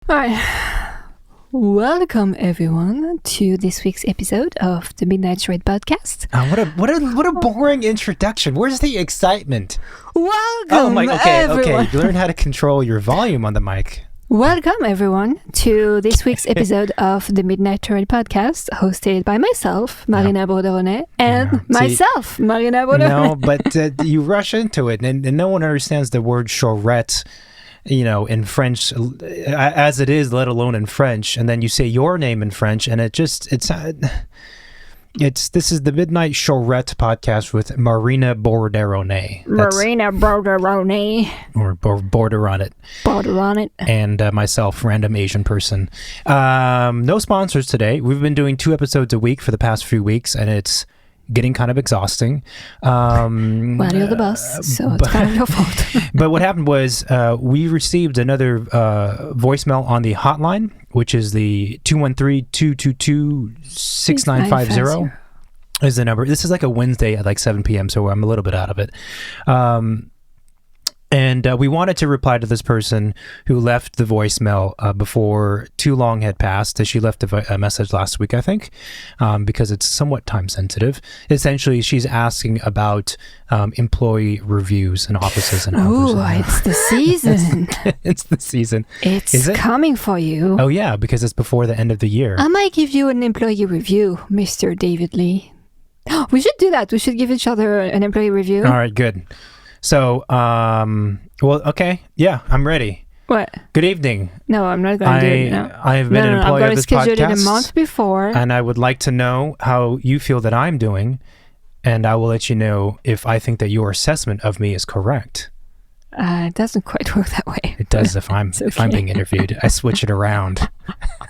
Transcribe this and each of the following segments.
All right. Welcome everyone to this week's episode of the Midnight Charette podcast. What a boring introduction. Where's the excitement? Welcome everyone. Okay. Learn how to control your volume on the mic. Welcome everyone to this week's episode of the Midnight Charette podcast, hosted by myself, Marina Bourderonnet, and myself, Marina Bourderonnet. No, but you rush into it, and no one understands the word charette, in French as it is, let alone in French. And then you say your name in French, and this is the Midnight Charette podcast with Marina Bourderonnet. Marina Bourderonnet. Or Bourderonnet. Bourderonnet. And myself, random Asian person. No sponsors today. We've been doing 2 episodes a week for the past few weeks, and it's getting kind of exhausting. Well, you're the boss, so it's kind of your fault. But what happened was we received another voicemail on the hotline, which is the 213-222-6950 is the number. This is like a Wednesday at like 7 p.m., so I'm a little bit out of it. And we wanted to reply to this person who left the voicemail before too long had passed. She left a message last week, I think, because it's somewhat time sensitive. Essentially, she's asking about employee reviews in offices and houses. Ooh, it's the season. It's the season. It's coming for you. Oh, yeah, because it's before the end of the year. I might give you an employee review, Mr. David Lee. We should do that. We should give each other an employee review. All right, good. So, okay. Yeah, I'm ready. What? Good evening. No, I'm not going to do it now. I have been an employee of this podcast. I'm going to schedule it a month before. And I would like to know how you feel that I'm doing, and I will let you know if I think that your assessment of me is correct. It doesn't quite work that way. It does if I'm being interviewed. I switch it around.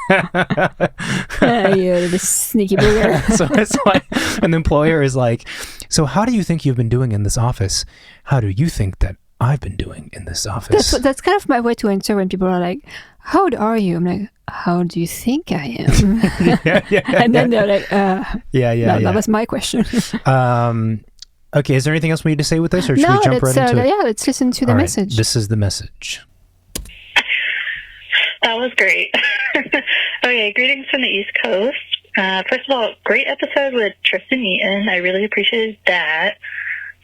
You're the sneaky booger. So it's like an employer is like, so how do you think you've been doing in this office? How do you think that I've been doing in this office? That's kind of my way to answer when people are like, how old are you? I'm like, how do you think I am? And then they're like, that was my question. Okay, is there anything else we need to say with this, or should we jump right into it? Yeah, let's listen to the message. This is the message. That was great. Okay, greetings from the East Coast. First of all, great episode with Tristan Eden. I really appreciated that,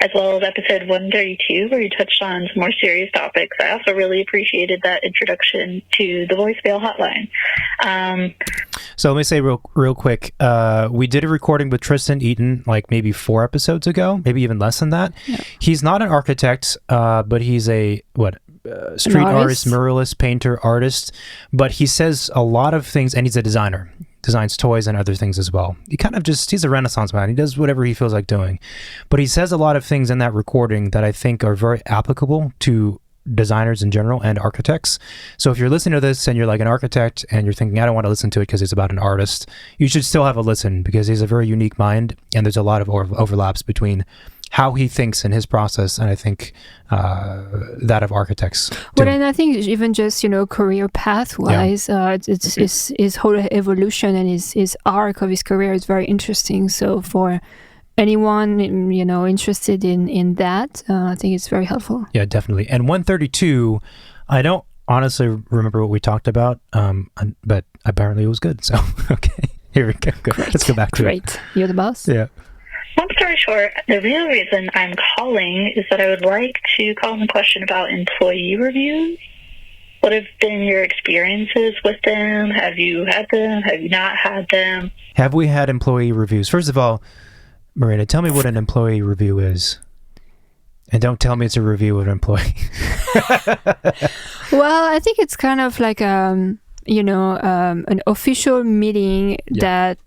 as well as episode 132, where you touched on some more serious topics. I also really appreciated that introduction to the voicemail hotline. So let me say real quick, we did a recording with Tristan Eden like maybe 4 episodes ago, maybe even less than that. Yeah. He's not an architect, but he's a street artist, muralist, painter, artist. But he says a lot of things, and he's a designer. Designs toys and other things as well. He's a Renaissance man. He does whatever he feels like doing. But he says a lot of things in that recording that I think are very applicable to designers in general and architects. So if you're listening to this and you're like an architect and you're thinking, I don't want to listen to it because it's about an artist, you should still have a listen, because he's a very unique mind, and there's a lot of overlaps between how he thinks in his process, and I think that of architects too. Well, and I think even just career path-wise, his whole evolution and his arc of his career is very interesting. So for anyone interested in that, I think it's very helpful. Yeah, definitely. And 132, I don't honestly remember what we talked about, but apparently it was good. So okay, here we go. Let's go back to it. Great, you're the boss. Yeah. Long story short, the real reason I'm calling is that I would like to call in a question about employee reviews. What have been your experiences with them? Have you had them? Have you not had them? Have we had employee reviews? First of all, Marina, tell me what an employee review is. And don't tell me it's a review of an employee. Well, I think it's kind of like an official meeting that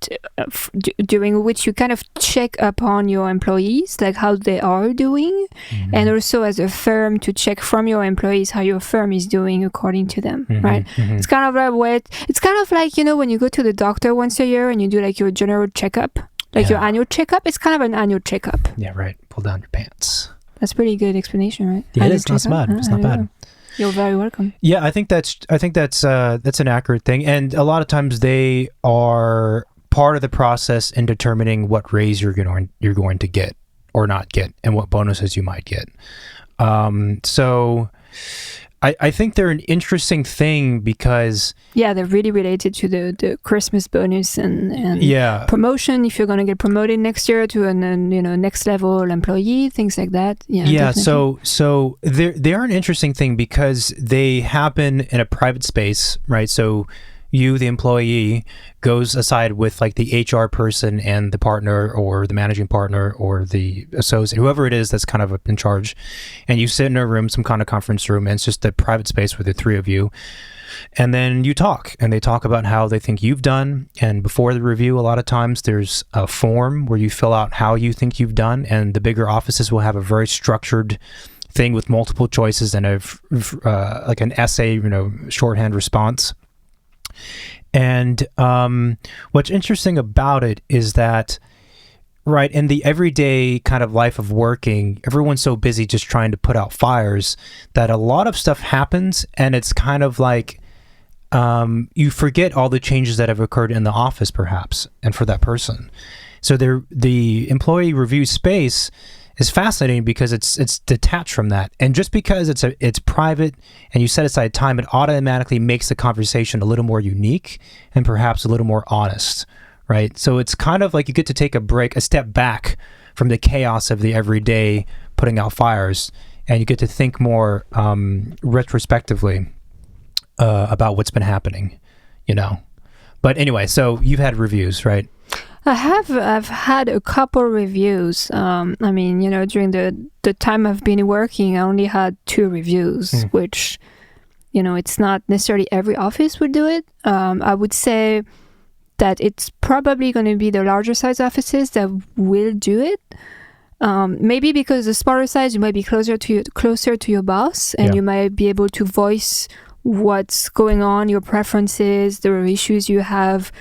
during which you kind of check upon your employees, like how they are doing, and also as a firm to check from your employees how your firm is doing according to them, right? It's kind of like when you go to the doctor once a year and you do like your general checkup, your annual checkup. It's kind of an annual checkup. Yeah, right. Pull down your pants. That's a pretty good explanation, right? Yeah, it's not bad. It's not bad. You're very welcome. Yeah, I think that's an accurate thing, and a lot of times they are part of the process in determining what raise you're going to get or not get, and what bonuses you might get. So I think they're an interesting thing because they're really related to the Christmas bonus and promotion. If you're going to get promoted next year to an next level employee, things like that. Yeah. So they are an interesting thing because they happen in a private space, right? So you, the employee, goes aside with like the HR person and the partner or the managing partner or the associate, whoever it is that's kind of in charge, and you sit in a room, some kind of conference room, and it's just a private space with the three of you. And then you talk, and they talk about how they think you've done. And before the review, a lot of times there's a form where you fill out how you think you've done, and the bigger offices will have a very structured thing with multiple choices and like an essay, shorthand response. And what's interesting about it is that, right, in the everyday kind of life of working, everyone's so busy just trying to put out fires that a lot of stuff happens, and it's kind of like you forget all the changes that have occurred in the office, perhaps, and for that person. So the employee review space is fascinating because it's detached from that, and just because it's private and you set aside time, it automatically makes the conversation a little more unique and perhaps a little more honest, right? So it's kind of like you get to take a step back from the chaos of the everyday putting out fires, and you get to think more retrospectively about what's been happening, But anyway, so you've had reviews, right? I've had a couple reviews. During the time I've been working, I only had 2 reviews, which, it's not necessarily every office would do it. I would say that it's probably going to be the larger size offices that will do it. Maybe because the smaller size, you might be closer to your boss, and you might be able to voice what's going on, your preferences, the issues you have,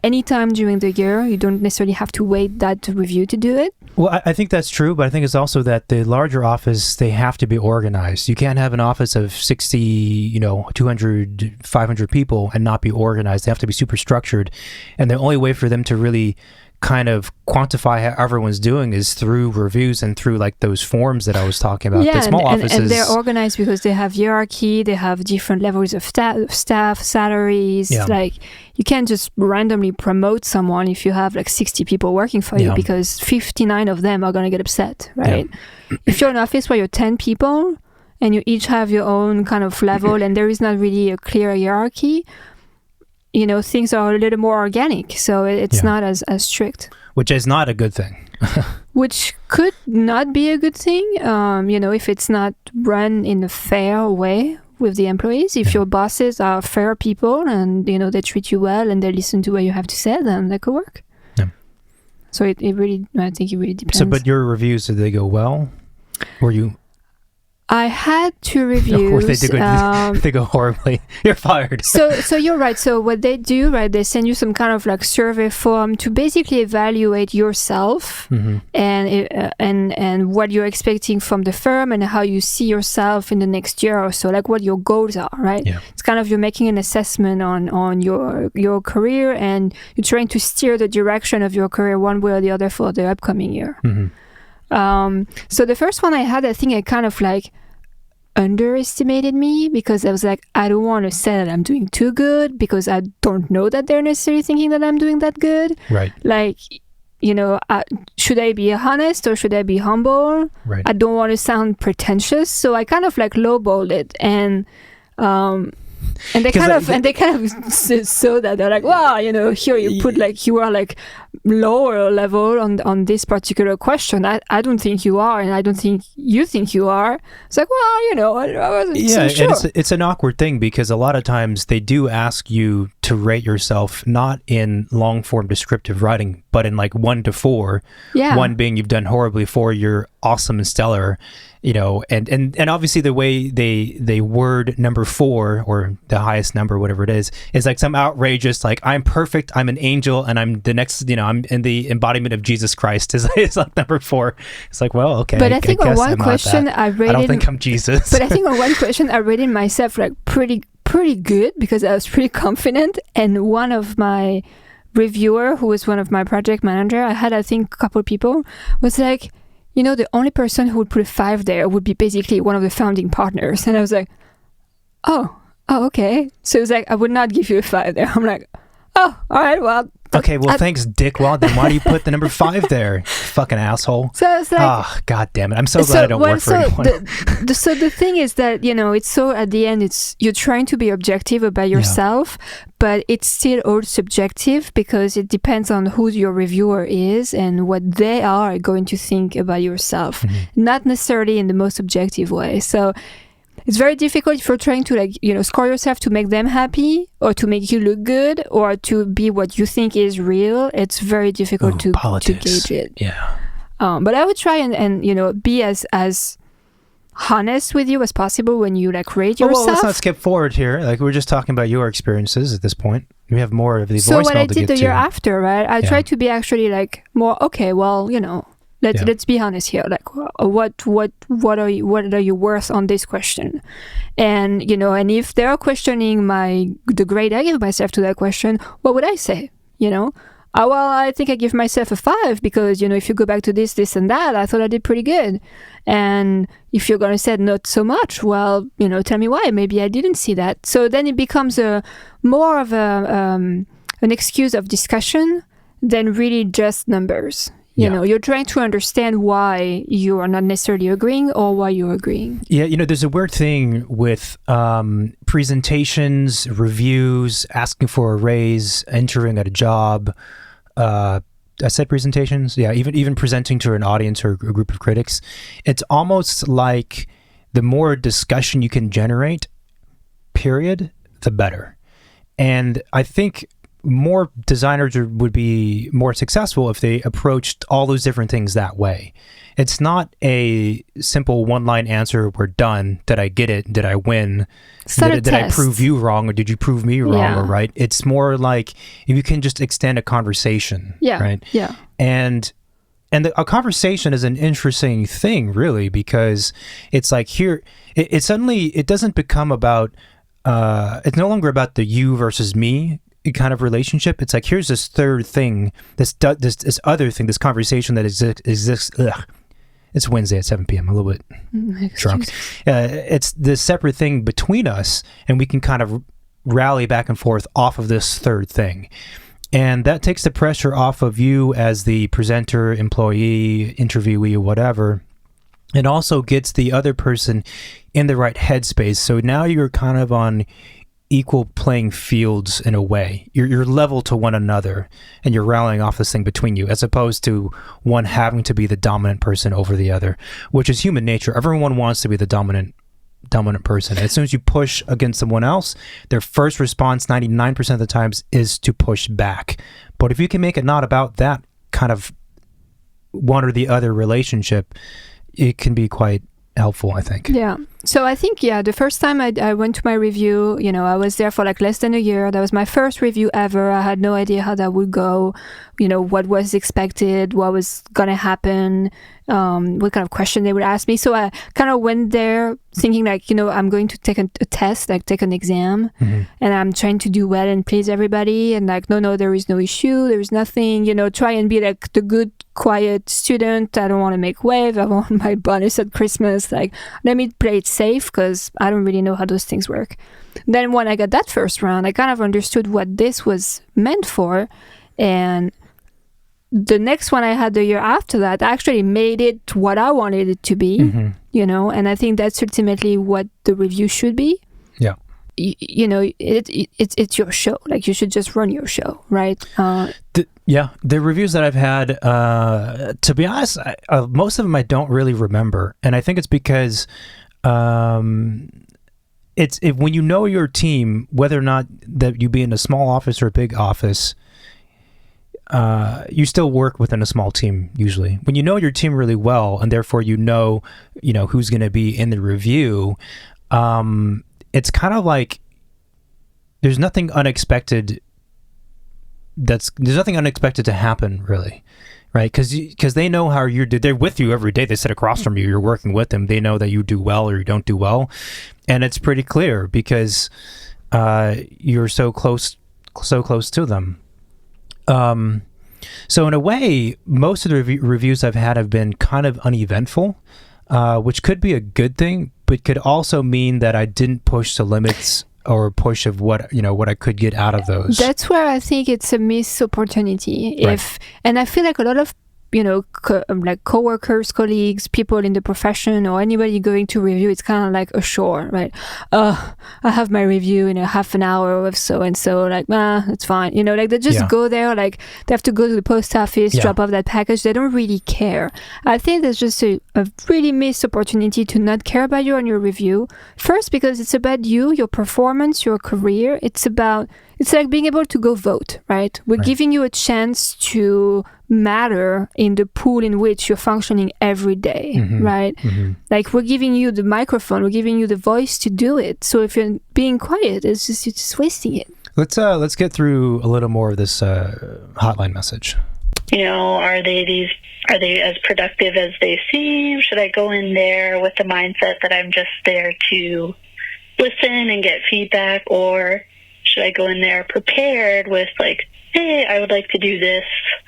anytime during the year. You don't necessarily have to wait that review to do it. Well, I think that's true, but I think it's also that the larger office, they have to be organized. You can't have an office of 60, 200, 500 people and not be organized. They have to be super structured. And the only way for them to really kind of quantify how everyone's doing is through reviews and through like those forms that I was talking about. Yeah, the small offices, and they're organized because they have hierarchy, they have different levels of staff, salaries. Yeah. Like you can't just randomly promote someone if you have like 60 people working for you, because 59 of them are going to get upset, right? Yeah. If you're an office where you're 10 people and you each have your own kind of level and there is not really a clear hierarchy, things are a little more organic, so it's not as strict. Which is not a good thing. Which could not be a good thing, if it's not run in a fair way with the employees. If your bosses are fair people and, they treat you well and they listen to what you have to say, then that could work. Yeah. So I think it really depends. So, but your reviews, did they go well? Were you... I had 2 reviews. They go horribly. You're fired. So you're right. So what they do, right, they send you some kind of like survey form to basically evaluate yourself and what you're expecting from the firm and how you see yourself in the next year or so, like what your goals are, right? Yeah. It's kind of you're making an assessment on your career, and you're trying to steer the direction of your career one way or the other for the upcoming year. Mm-hmm. So the first one I had, I think I kind of like underestimated me, because I was like, I don't want to say that I'm doing too good because I don't know that they're necessarily thinking that I'm doing that good. Right. Like, should I be honest or should I be humble? Right. I don't want to sound pretentious, so I kind of like lowballed it, and they kind of saw that they're like, wow, here you put like you are like lower level on this particular question. I don't think you are, and I don't think you think you are. It's like, well, I wasn't so sure. And it's an awkward thing, because a lot of times they do ask you to rate yourself not in long form descriptive writing, but in like 1 to 4. Yeah. 1 being you've done horribly, 4 you're awesome and stellar. And obviously the way they word number 4, or the highest number, whatever it is like some outrageous, like, I'm perfect, I'm an angel, and I'm the next, I'm in the embodiment of Jesus Christ is like number 4. It's like, well, okay. But I think on one question I don't think I'm Jesus. But I think on one question I rated myself like pretty good, because I was pretty confident, and one of my reviewer, who was one of my project manager, I had, I think, a couple of people, was like, the only person who would put a 5 there would be basically one of the founding partners. And I was like, oh, okay. So it's like, I would not give you a 5 there. I'm like, oh, all right, well. Okay, well, thanks, dickwad. Then why do you put the number 5 there? Fucking asshole. So it's like, oh, god damn it. I'm so glad I don't work for anyone. So the thing is that, it's so at the end, you're trying to be objective about yourself, but it's still all subjective because it depends on who your reviewer is and what they are going to think about yourself, not necessarily in the most objective way. So it's very difficult if you're trying to score yourself to make them happy or to make you look good or to be what you think is real. It's very difficult to gauge it. Yeah. But I would try and be as honest with you as possible when you rate yourself. Well, let's not skip forward here. Like, we're just talking about your experiences at this point. We have more of the voicemail to get to. So what I did the year after, right? I tried to be actually more, okay, well, let's be honest here. Like, what are you worth on this question? And and if they're questioning the grade I give myself to that question, what would I say? Well, I think I give myself a 5 because if you go back to this and that, I thought I did pretty good. And if you're gonna say not so much, well, tell me why. Maybe I didn't see that. So then it becomes more of an excuse of discussion than really just numbers. You're trying to understand why you are not necessarily agreeing or why you're agreeing. Yeah, there's a weird thing with presentations, reviews, asking for a raise, entering at a job. I said presentations? Yeah, even presenting to an audience or a group of critics. It's almost like the more discussion you can generate, period, the better. And I think more designers would be more successful if they approached all those different things that way. It's not a simple one-line answer, we're done. Did I get it? Did I win? Did I prove you wrong or did you prove me wrong? Or right? It's more like if you can just extend a conversation. Yeah. Right? Yeah. And a conversation is an interesting thing, really, because it's like here, it suddenly, it doesn't become about, it's no longer about the you versus me kind of relationship. It's like, here's this third thing, this other thing, this conversation that exists. It's Wednesday at 7 p.m. I'm a little bit drunk. It's this separate thing between us, and we can kind of rally back and forth off of this third thing. And that takes the pressure off of you as the presenter, employee, interviewee, whatever. It also gets the other person in the right headspace. So now you're kind of on equal playing fields in a way. You're level to one another, and you're rallying off this thing between you, as opposed to one having to be the dominant person over the other, which is human nature. Everyone wants to be the dominant person. As soon as you push against someone else, their first response 99% of the times is to push back. But if you can make it not about that kind of one or the other relationship, it can be quite helpful, I think. Yeah. So I think, the first time I went to my review, I was there for less than a year. That was my first review ever. I had no idea how that would go, what was expected, what was going to happen, what kind of question they would ask me. So I kind of went there thinking I'm going to take a test, take an exam, and I'm trying to do well and please everybody. And no, there is no issue. There is nothing, try and be the good, quiet student. I don't want to make wave. I want my bonus at Christmas. Let me play it safe because I don't really know how those things work. Then when I got that first round, I kind of understood what this was meant for. And the next one I had the year after that actually made it what I wanted it to be, and I think that's ultimately what the review should be. Yeah. It's your show. You should just run your show, right? The reviews that I've had, to be honest, most of them I don't really remember, and I think it's because when you know your team, whether or not that you be in a small office or a big office, you still work within a small team usually. When you know your team really well, and therefore you know who's going to be in the review, it's kind of like there's nothing unexpected. There's nothing unexpected to happen, really, right? Because they know how they're with you every day. They sit across from you. You're working with them. They know that you do well or you don't do well, and it's pretty clear because you're so close to them. So in a way, most of the reviews I've had have been kind of uneventful, which could be a good thing, but could also mean that I didn't push the limits or push of what I could get out of those. That's where I think it's a missed opportunity. Right. And I feel like a lot of like coworkers, colleagues, people in the profession, or anybody going to review, it's kind of like a chore, right? I have my review in a half an hour with so and so. Like, it's fine. Like they just go there. Like they have to go to the post office, drop off that package. They don't really care. I think there's just a really missed opportunity to not care about you and your review. First, because it's about you, your performance, your career. It's like being able to go vote, right? We're giving you a chance to matter in the pool in which you're functioning every day, right? Like we're giving you the microphone, we're giving you the voice to do it. So if you're being quiet, you're just wasting it. Let's get through a little more of this hotline message. Are they as productive as they seem? Should I go in there with the mindset that I'm just there to listen and get feedback, or should I go in there prepared with like, hey, I would like to do this.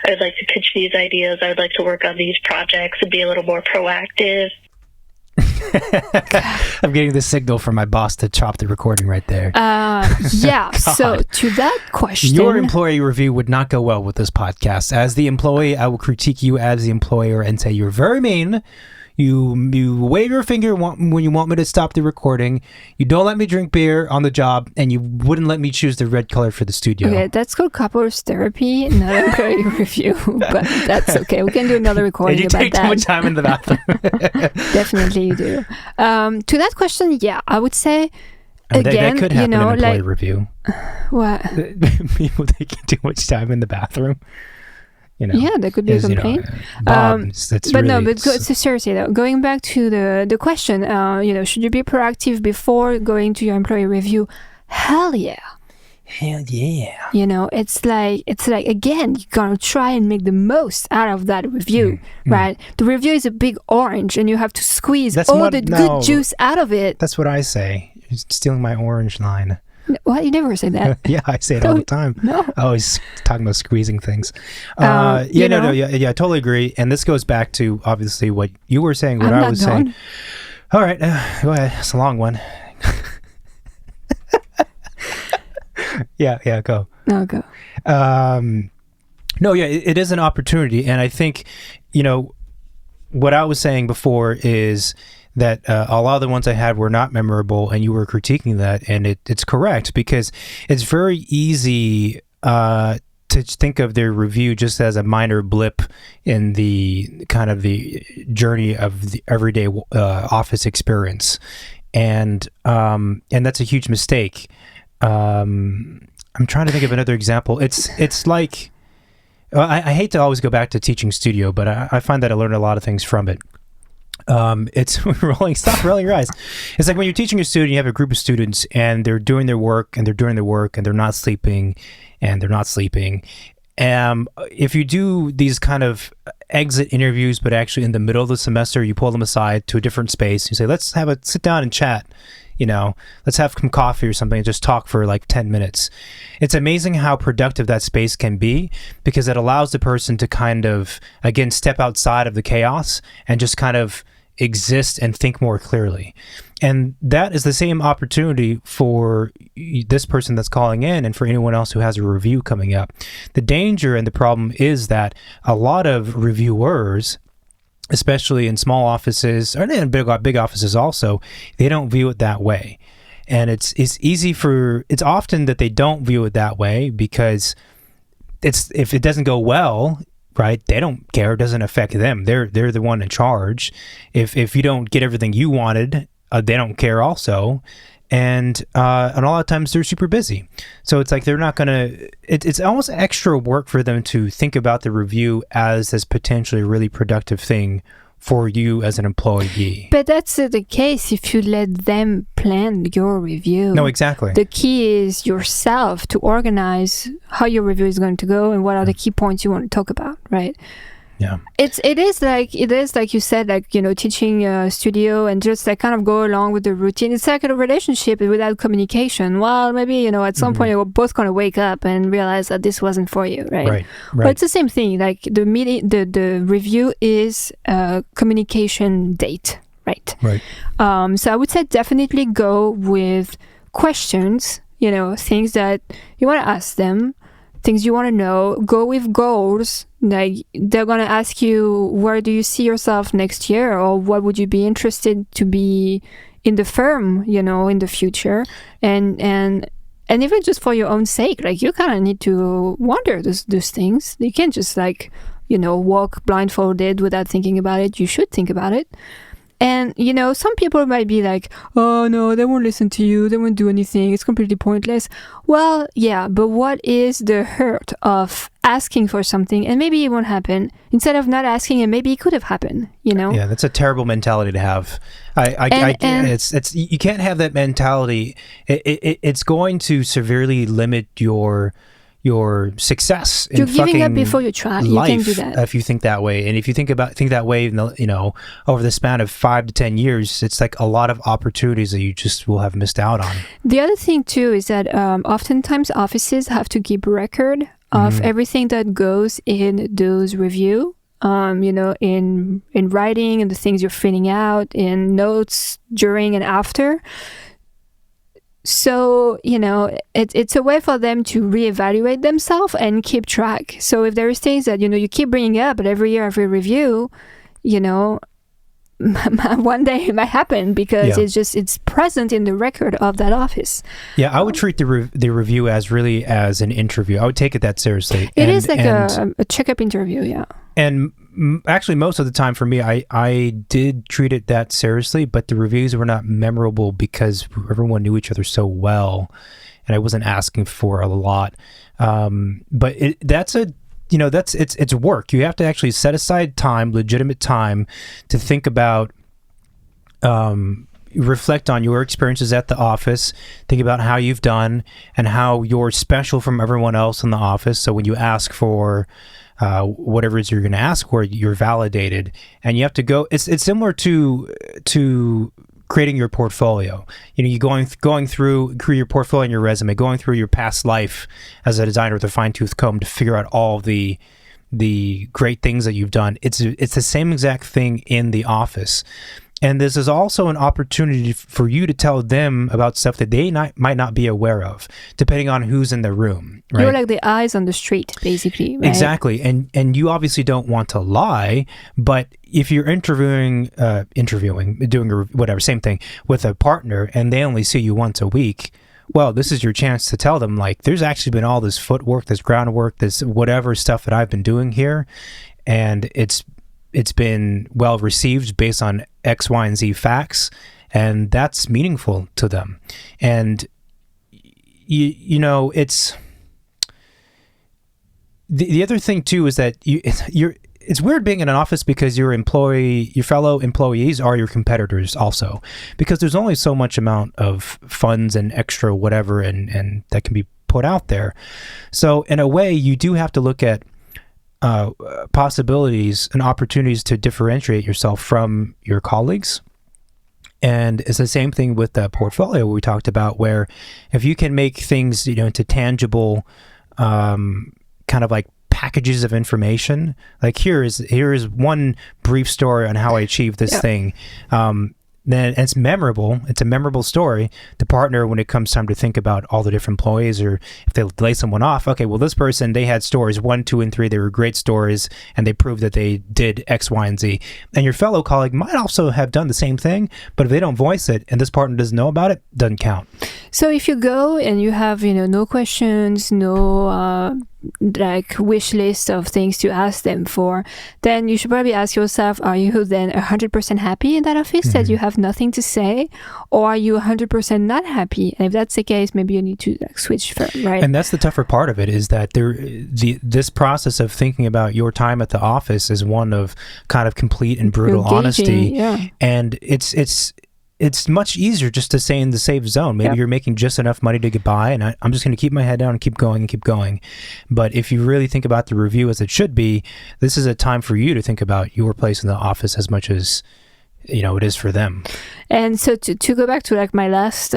I would like to pitch these ideas. I would like to work on these projects and be a little more proactive. I'm getting the signal from my boss to chop the recording right there. So to that question, your employee review would not go well with this podcast. As the employee, I will critique you as the employer and say you're very mean. You wave your finger when you want me to stop the recording. You don't let me drink beer on the job, and you wouldn't let me choose the red color for the studio. Okay, that's called couples therapy, not employee review, but that's okay. We can do another recording about that. You take too much time in the bathroom. Definitely you do. To that question, I would say, again, that could happen in employee review. What? People taking too much time in the bathroom. That could be a complaint. Seriously though, going back to the question, should you be proactive before going to your employee review? Hell yeah. It's like again, you gotta try and make the most out of that review, right? The review is a big orange, and you have to squeeze good juice out of it. That's what I say. You're stealing my orange line. What? You never say that. Yeah, I say it all the time. No. I always talking about squeezing things. I totally agree. And this goes back to obviously what you were saying, what I was saying. All right, go ahead. It's a long one. Yeah, go. No, go. It is an opportunity, and I think what I was saying before is that a lot of the ones I had were not memorable, and you were critiquing that, and it's correct, because it's very easy to think of their review just as a minor blip in the kind of the journey of the everyday office experience, and that's a huge mistake. I'm trying to think of another example. It's like, I hate to always go back to teaching studio, but I find that I learned a lot of things from it. Stop rolling your eyes. It's like when you're teaching a student, you have a group of students and they're doing their work and they're not sleeping. If you do these kind of exit interviews, but actually in the middle of the semester, you pull them aside to a different space. You say, let's sit down and chat. Let's have some coffee or something and just talk for like 10 minutes. It's amazing how productive that space can be, because it allows the person to kind of, again, step outside of the chaos and just kind of exist and think more clearly. And that is the same opportunity for this person that's calling in and for anyone else who has a review coming up. The danger and the problem is that a lot of reviewers, especially in small offices or in big offices also, they don't view it that way. And it's often that they don't view it that way because if it doesn't go well, right, they don't care. It doesn't affect them. They're the one in charge. If you don't get everything you wanted, they don't care also. And a lot of times they're super busy. So it's like they're not going to... It's almost extra work for them to think about the review as this potentially really productive thing for you as an employee. But that's the case if you let them plan your review. No, exactly. The key is yourself to organize how your review is going to go and what are the key points you want to talk about, right? Yeah. It is like you said, like, teaching a studio and just like kind of go along with the routine. It's like a relationship without communication. Well, maybe, at some point you're both going to wake up and realize that this wasn't for you, right? Right. But it's the same thing. Like the review is a communication date, right? Right. So I would say definitely go with questions, things that you want to ask them, things you want to know. Go with goals. Like they're going to ask you, where do you see yourself next year? Or what would you be interested to be in the firm, in the future? And even just for your own sake, like you kind of need to wonder those things. You can't just walk blindfolded without thinking about it. You should think about it. And, some people might be like, oh no, they won't listen to you. They won't do anything. It's completely pointless. Well, yeah, but what is the hurt of asking for something and maybe it won't happen instead of not asking and maybe it could have happened, Yeah, that's a terrible mentality to have. It's you can't have that mentality. It's going to severely limit your success in you're giving up fucking before you try. life, you can do that if you think that way. And if you think that way, over the span of 5 to 10 years, it's like a lot of opportunities that you just will have missed out on. The other thing too is that oftentimes offices have to keep record of everything that goes in those review, in writing and the things you're filling out, in notes during and after. So, it's a way for them to reevaluate themselves and keep track. So if there is things that, you keep bringing up, but every year, every review, one day it might happen because it's present in the record of that office. Yeah, I would treat the review as an interview. I would take it that seriously. It is like a checkup interview, yeah. And actually, most of the time for me, I did treat it that seriously, but the reviews were not memorable because everyone knew each other so well, and I wasn't asking for a lot. But it's work. You have to actually set aside time, legitimate time, to think about, reflect on your experiences at the office, think about how you've done and how you're special from everyone else in the office. So when you ask for whatever it is you're going to ask for, you're validated, and you have to go. It's similar to creating your portfolio. You going through your portfolio and your resume, going through your past life as a designer with a fine-tooth comb to figure out all the great things that you've done. It's the same exact thing in the office. And this is also an opportunity for you to tell them about stuff that they might not be aware of, depending on who's in the room. Right? You're like the eyes on the street, basically. Right? Exactly. And you obviously don't want to lie, but if you're doing whatever, same thing, with a partner, and they only see you once a week, well, this is your chance to tell them, like, there's actually been all this footwork, this groundwork, this whatever stuff that I've been doing here, and it's been well received based on X, Y, and Z facts, and that's meaningful to them. And it's the other thing too is that it's weird being in an office because your fellow employees are your competitors also, because there's only so much amount of funds and extra whatever and that can be put out there. So in a way, you do have to look at possibilities and opportunities to differentiate yourself from your colleagues. And it's the same thing with the portfolio we talked about, where if you can make things into tangible kind of like packages of information, like here is one brief story on how I achieved this thing, then it's memorable. It's a memorable story. The partner, when it comes time to think about all the different employees, or if they lay someone off, okay, well, this person, they had stories 1, 2, and 3. They were great stories, and they proved that they did X, Y, and Z. And your fellow colleague might also have done the same thing, but if they don't voice it and this partner doesn't know about it, doesn't count. So if you go and you have, no questions, no like wish list of things to ask them for, then you should probably ask yourself, are you then 100% happy in that office that you have nothing to say, or are you 100% not happy? And if that's the case, maybe you need to switch firm, right? And that's the tougher part of it, is that this process of thinking about your time at the office is one of kind of complete and brutal honesty. And it's much easier just to stay in the safe zone. Maybe you're making just enough money to get by, and I'm just going to keep my head down and keep going. But if you really think about the review as it should be, this is a time for you to think about your place in the office as much as it is for them. And so to go back to like my last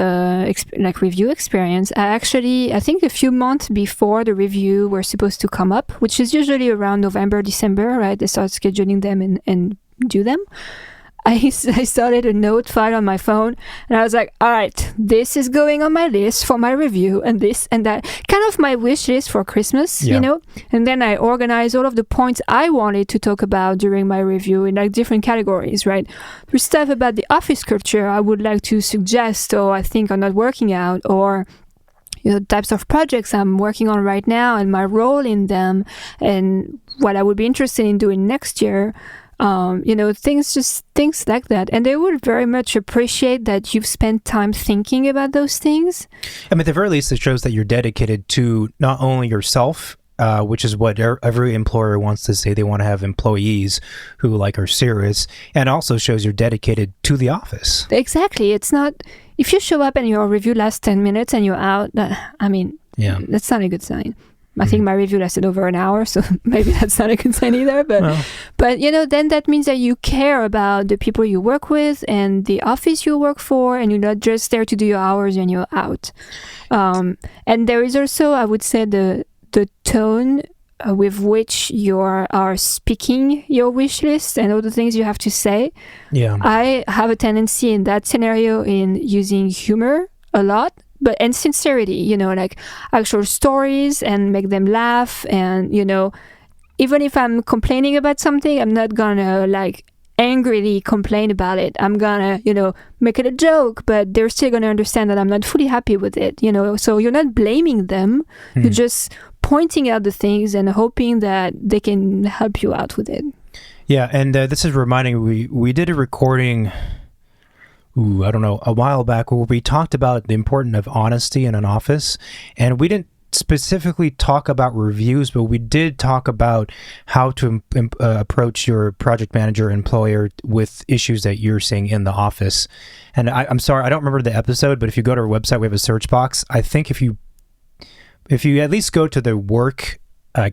review experience, I think a few months before the review were supposed to come up, which is usually around November, December, right? They start scheduling them and do them. I started a note file on my phone, and I was like, all right, this is going on my list for my review, and this and that, kind of my wish list for Christmas, you know. And then I organized all of the points I wanted to talk about during my review in like different categories, right? There's stuff about the office culture I would like to suggest, or I think are not working out, or types of projects I'm working on right now and my role in them, and what I would be interested in doing next year. Things like that. And they would very much appreciate that you've spent time thinking about those things. I mean, at the very least, it shows that you're dedicated to not only yourself, which is what every employer wants to say. They want to have employees who are serious, and also shows you're dedicated to the office. Exactly. It's not, if you show up and your review lasts 10 minutes and you're out, that's not a good sign. I think my review lasted over an hour, so maybe that's not a good sign either. But then that means that you care about the people you work with and the office you work for, and you're not just there to do your hours and you're out. And there is also, I would say, the tone with which you are speaking your wish list and all the things you have to say. Yeah, I have a tendency in that scenario in using humor a lot. And sincerity, like actual stories, and make them laugh. And, even if I'm complaining about something, I'm not gonna angrily complain about it. I'm gonna, make it a joke, but they're still gonna understand that I'm not fully happy with it, So you're not blaming them. You're just pointing out the things and hoping that they can help you out with it. Yeah, and this is reminding me, we did a recording... a while back, where we talked about the importance of honesty in an office. And we didn't specifically talk about reviews, but we did talk about how to approach your project manager employer with issues that you're seeing in the office. And I'm sorry, I don't remember the episode, but if you go to our website, we have a search box. I think if you at least go to the work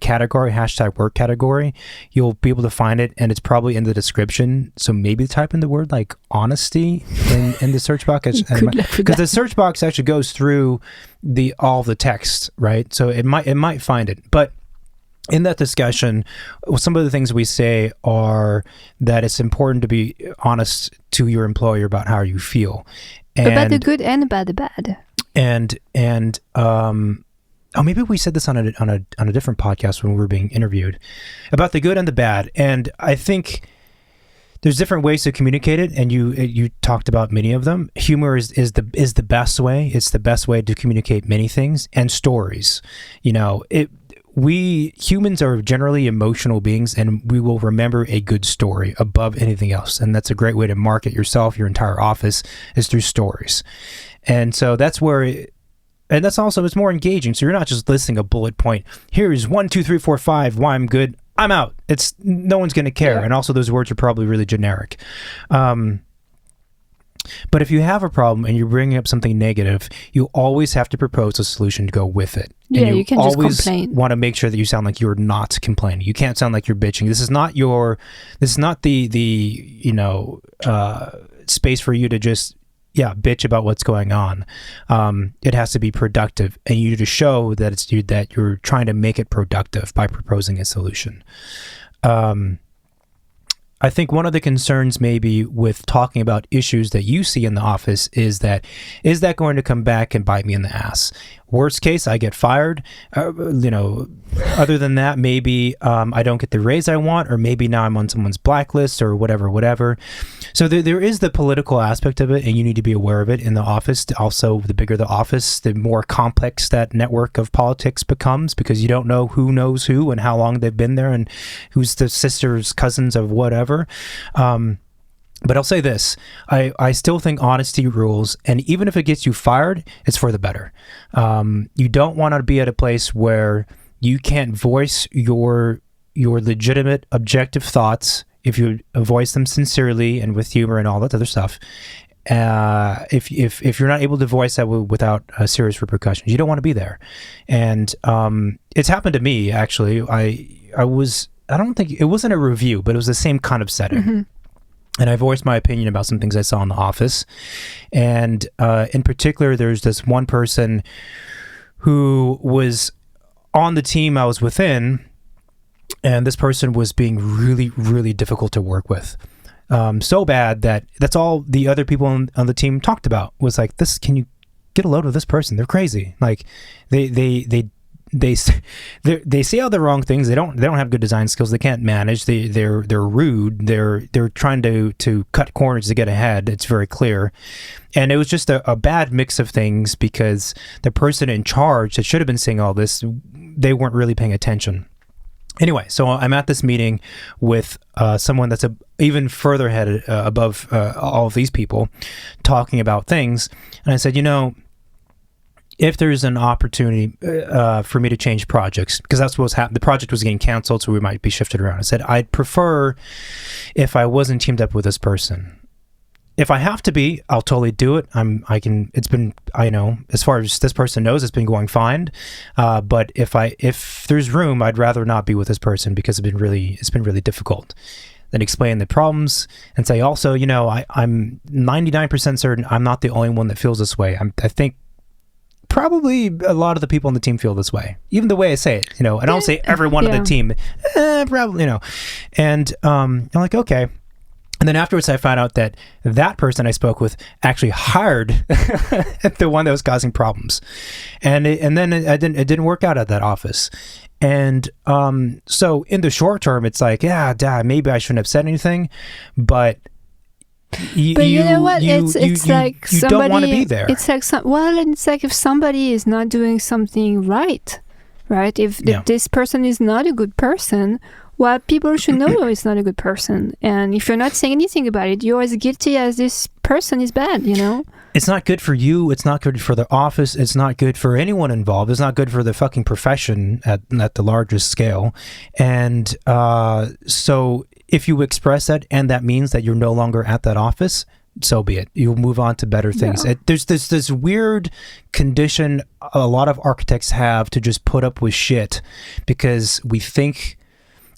category, #work category, you'll be able to find it, and it's probably in the description. So maybe type in the word honesty in the search box, because the search box actually goes through all the text, right? So it might find it. But in that discussion, some of the things we say are that it's important to be honest to your employer about how you feel, about the good and about the bad, maybe we said this on a different podcast when we were being interviewed about the good and the bad. And I think there's different ways to communicate it, and you talked about many of them. Humor is the best way. It's the best way to communicate many things, and stories. We humans are generally emotional beings, and we will remember a good story above anything else. And that's a great way to market yourself, your entire office, is through stories. And so that's where. And that's also, it's more engaging. So you're not just listing a bullet point. Here's 1, 2, 3, 4, 5. Why I'm good. I'm out. It's no one's going to care. Yeah. And also those words are probably really generic. But if you have a problem and you're bringing up something negative, you always have to propose a solution to go with it. Yeah, and you can just complain. Want to make sure that you sound like you're not complaining. You can't sound like you're bitching. This is not the space for you to just bitch about what's going on. It has to be productive, and you to show that that you're trying to make it productive by proposing a solution. I think one of the concerns maybe with talking about issues that you see in the office is that going to come back and bite me in the ass? Worst case, I get fired. Other than that, maybe I don't get the raise I want, or maybe now I'm on someone's blacklist or whatever. So there is the political aspect of it, and you need to be aware of it in the office. Also, the bigger the office, the more complex that network of politics becomes, because you don't know who knows who and how long they've been there and who's the sisters, cousins of whatever. But I'll say this, I still think honesty rules, and even if it gets you fired, it's for the better. You don't want to be at a place where you can't voice your legitimate, objective thoughts. If you voice them sincerely and with humor and all that other stuff, if you're not able to voice that without serious repercussions, you don't want to be there. And it's happened to me, actually. I don't think it wasn't a review, but it was the same kind of setting. Mm-hmm. And I voiced my opinion about some things I saw in the office. And in particular, there's this one person who was on the team I was within, and this person was being really, really difficult to work with. so bad that that's all the other people on the team talked about was like, this, can you get a load of this person? They're crazy. Like they say all the wrong things. They don't have good design skills. They can't manage. They're rude. They're trying to cut corners to get ahead. It's very clear. And it was just a bad mix of things because the person in charge that should have been saying all this, they weren't really paying attention. Anyway, so I'm at this meeting with someone that's even further ahead above all of these people talking about things. And I said, if there's an opportunity for me to change projects, because that's what was happening. The project was getting canceled, so we might be shifted around. I said, I'd prefer if I wasn't teamed up with this person. If I have to be, I'll totally do it. As far as this person knows, it's been going fine. But if there's room, I'd rather not be with this person because it's been really difficult. Then explain the problems and say also, I'm 99% certain I'm not the only one that feels this way. I think probably a lot of the people on the team feel this way, even the way I say it. I don't say everyone on the team, probably, And I'm like, okay. And then afterwards, I found out that person I spoke with actually hired the one that was causing problems, and then it didn't work out at that office. And so in the short term, it's like, maybe I shouldn't have said anything, but you know what? It's like somebody don't want to be there. It's like it's like if somebody is not doing something right? If this person is not a good person. Well, people should know it's not a good person. And if you're not saying anything about it, you're as guilty as this person is bad, It's not good for you. It's not good for the office. It's not good for anyone involved. It's not good for the fucking profession at the largest scale. And so if you express that and that means that you're no longer at that office, so be it. You'll move on to better things. Yeah. There's this weird condition a lot of architects have to just put up with shit because we think...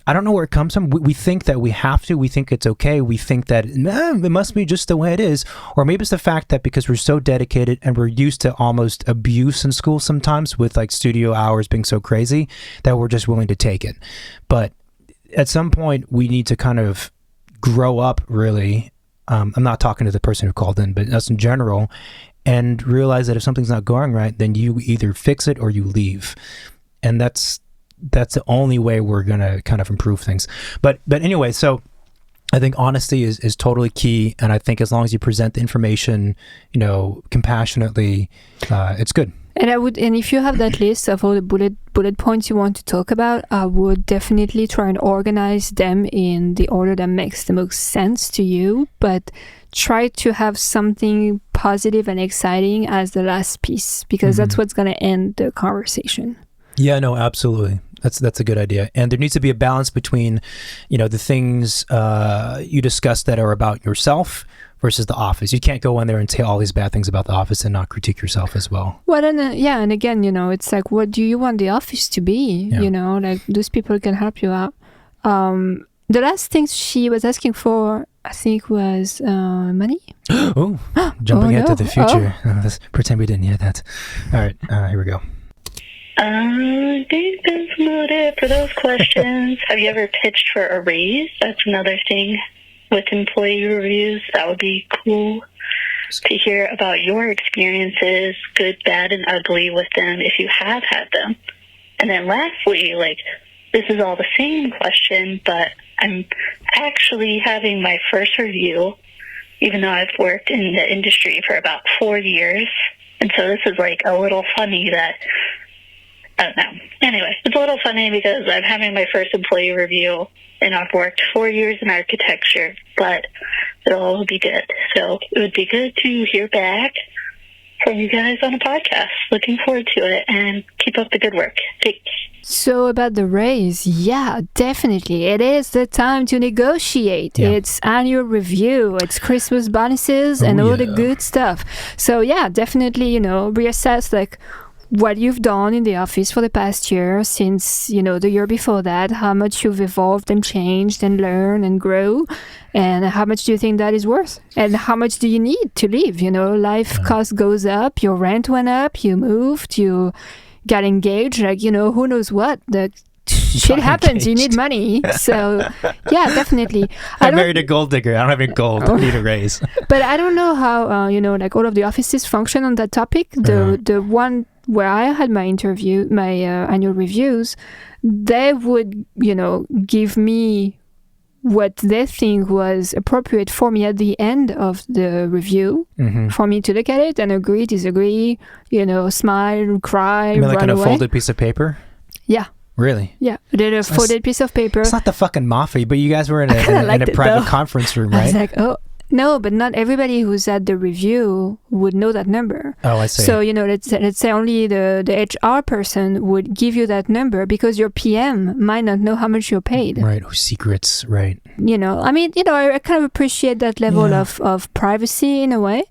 I don't know where it comes from. We think that we have to. We think it's okay. We think that it must be just the way it is. Or maybe it's the fact that because we're so dedicated and we're used to almost abuse in school sometimes with like studio hours being so crazy that we're just willing to take it. But at some point, we need to kind of grow up, really. I'm not talking to the person who called in, but us in general, and realize that if something's not going right, then you either fix it or you leave. And that's the only way we're going to kind of improve things. But anyway, so I think honesty is totally key. And I think as long as you present the information, compassionately, it's good. And if you have that list of all the bullet points you want to talk about, I would definitely try and organize them in the order that makes the most sense to you. But try to have something positive and exciting as the last piece, because that's what's going to end the conversation. Yeah, no, absolutely. That's a good idea. And there needs to be a balance between, the things you discuss that are about yourself versus the office. You can't go in there and say all these bad things about the office and not critique yourself as well. Well, and again, it's like, what do you want the office to be? Yeah. Like those people can help you out. The last thing she was asking for, I think, was money. Oh, jumping into the future. Let's pretend we didn't hear that. All right, here we go. They've been promoted for those questions. Have you ever pitched for a raise? That's another thing with employee reviews. That would be cool to hear about your experiences, good, bad, and ugly with them if you have had them. And then lastly, this is all the same question, but I'm actually having my first review, even though I've worked in the industry for about 4 years. And so this is a little funny that... I don't know. Anyway, it's a little funny because I'm having my first employee review and I've worked 4 years in architecture, but it'll all be good. So it would be good to hear back from you guys on a podcast. Looking forward to it and keep up the good work. Thanks. So about the raise, yeah, definitely. It is the time to negotiate. Yeah. It's annual review, it's Christmas bonuses and all the good stuff. So yeah, definitely, reassess what you've done in the office for the past year since, the year before that, how much you've evolved and changed and learned and grow, and how much do you think that is worth? And how much do you need to live? Life cost goes up, your rent went up, you moved, you got engaged, who knows what. shit happens. You need money. So, yeah, definitely. I married a gold digger. I don't have any gold. I need a raise. But I don't know how, like all of the offices function on that topic. The one where I had my interview, my annual reviews, they would, give me what they think was appropriate for me at the end of the review, for me to look at it and agree, disagree, smile, cry, you mean like run in a away. folded piece of paper? Yeah. Really? Yeah. I did a folded piece of paper. It's not the fucking mafia, but you guys were in a private conference room, right? I was like, oh. No, but not everybody who's at the review would know that number. Oh, I see. So, let's say only the HR person would give you that number because your PM might not know how much you're paid. Right. Oh, secrets. Right. I kind of appreciate that level of privacy in a way.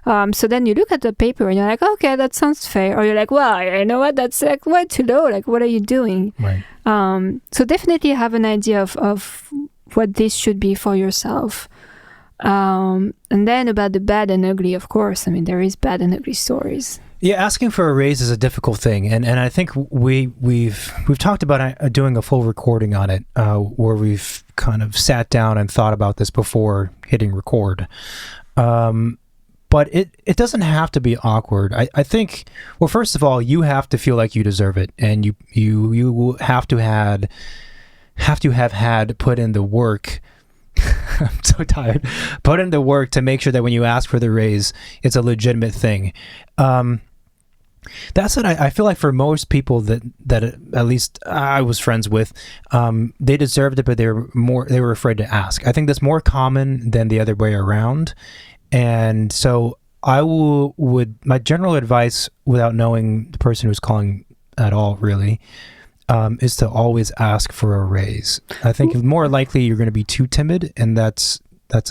So then you look at the paper and you're like, okay, that sounds fair. Or you're like, well, you know what? That's like way too low. Like, what are you doing? Right. So definitely have an idea of what this should be for yourself. And then about the bad and ugly, of course. I mean, there is bad and ugly stories. Yeah, asking for a raise is a difficult thing, and I think we've talked about doing a full recording on it, where we've kind of sat down and thought about this before hitting record. But it doesn't have to be awkward. I think, well, first of all, you have to feel like you deserve it, and you have to have had put in the work. I'm so tired. Put in the work to make sure that when you ask for the raise, it's a legitimate thing. That's what I feel like for most people that at least I was friends with, they deserved it, but they were afraid to ask. I think that's more common than the other way around. And so my general advice, without knowing the person who's calling at all, really, is to always ask for a raise. I think more likely you're going to be too timid, and that's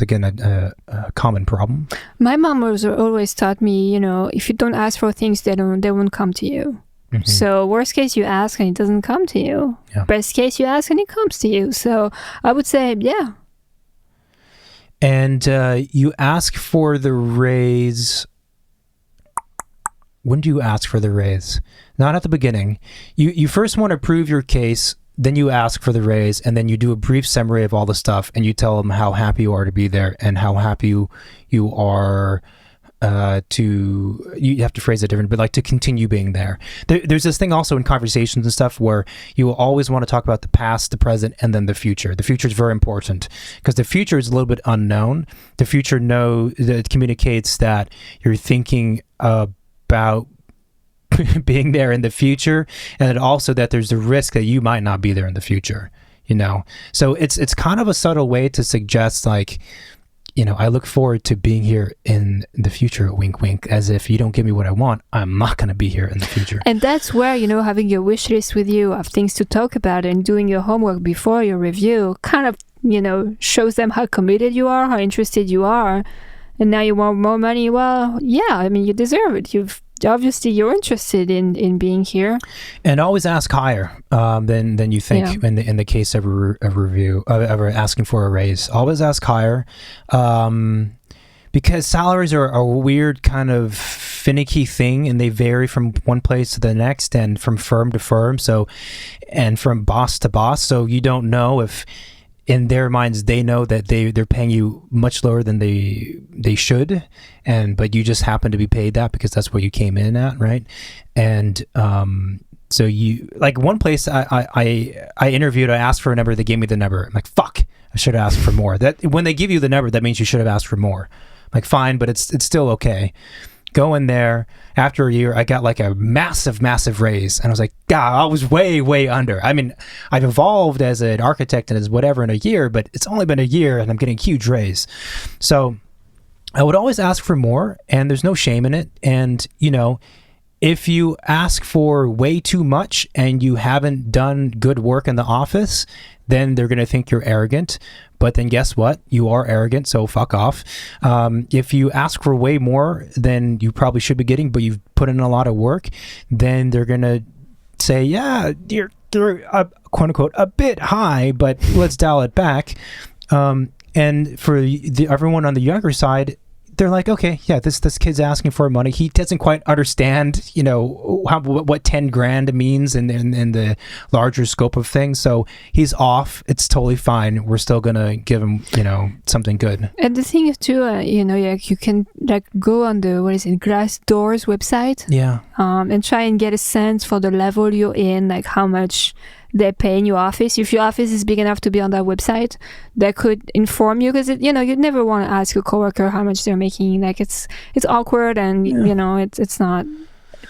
again a common problem. My mom always taught me, if you don't ask for things, they won't come to you. Mm-hmm. So worst case, you ask and it doesn't come to you. Yeah. Best case, you ask and it comes to you. So I would say, yeah. And you ask for the raise. When do you ask for the raise? Not at the beginning. You first want to prove your case, then you ask for the raise, and then you do a brief summary of all the stuff, and you tell them how happy you are to be there and how happy you are you have to phrase it different, but like to continue being there. There's this thing also in conversations and stuff where you will always want to talk about the past, the present, and then the future. The future is very important because the future is a little bit unknown. The future it communicates that you're thinking about being there in the future, and then also that there's the risk that you might not be there in the future, so it's kind of a subtle way to suggest, like, I look forward to being here in the future, wink wink, as if you don't give me what I want, I'm not going to be here in the future. And that's where, having your wish list with you of things to talk about and doing your homework before your review kind of, shows them how committed you are, how interested you are. And now you want more money. Well, yeah, I mean, you deserve it. Obviously you're interested in being here, and always ask higher than you think. Yeah. in the case of a review of asking for a raise. Always ask higher, because salaries are a weird kind of finicky thing, and they vary from one place to the next and from firm to firm, and from boss to boss, so you don't know if in their minds they know that they're paying you much lower than they should, but you just happen to be paid that because that's what you came in at, right? And so you, like, one place I interviewed, I asked for a number, they gave me the number. I'm like, fuck, I should have asked for more. That when they give you the number, that means you should have asked for more. I'm like, fine, but it's still okay. Go in there. After a year, I got like a massive raise, and I was like, God, I was way under. I mean, I've evolved as an architect and as whatever in a year, but it's only been a year, and I'm getting a huge raise. So I would always ask for more, and there's no shame in it. And if you ask for way too much and you haven't done good work in the office, then they're going to think you're arrogant. But then guess what? You are arrogant, so fuck off. If you ask for way more than you probably should be getting, but you've put in a lot of work, then they're going to say, yeah, you're quote unquote a bit high, but let's dial it back. And for everyone on the younger side, they're like, okay, yeah, this kid's asking for money. He doesn't quite understand, what 10 grand means in the larger scope of things. So he's off. It's totally fine. We're still gonna give him, something good. And the thing is too, you can go on the Glassdoor's website, and try and get a sense for the level you're in, like how much they pay in your office. If your office is big enough to be on that website, that could inform you, because you'd never want to ask your coworker how much they're making. Like it's awkward, and it's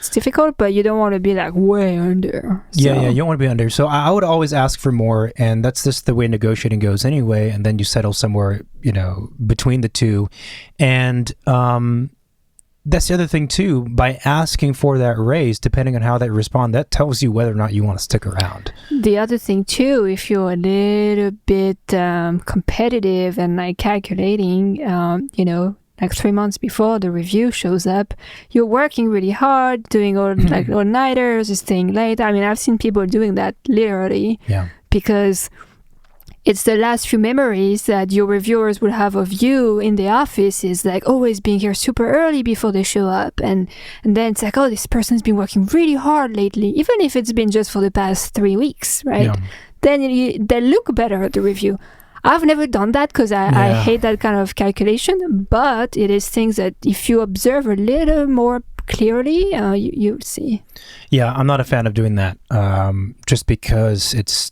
difficult, but you don't want to be like way under. So. Yeah, you don't want to be under. So I would always ask for more, and that's just the way negotiating goes anyway. And then you settle somewhere, between the two, and that's the other thing too. By asking for that raise, depending on how they respond, that tells you whether or not you want to stick around. The other thing too, if you're a little bit competitive and calculating, 3 months before the review shows up, you're working really hard, doing all-nighters, staying late. I mean, I've seen people doing that literally, because it's the last few memories that your reviewers will have of you in the office, is always being here super early before they show up. And then it's oh, this person's been working really hard lately, even if it's been just for the past 3 weeks, right? Yeah. Then they look better at the review. I've never done that because I hate that kind of calculation, but it is things that if you observe a little more clearly, you'll see. Yeah, I'm not a fan of doing that, just because it's...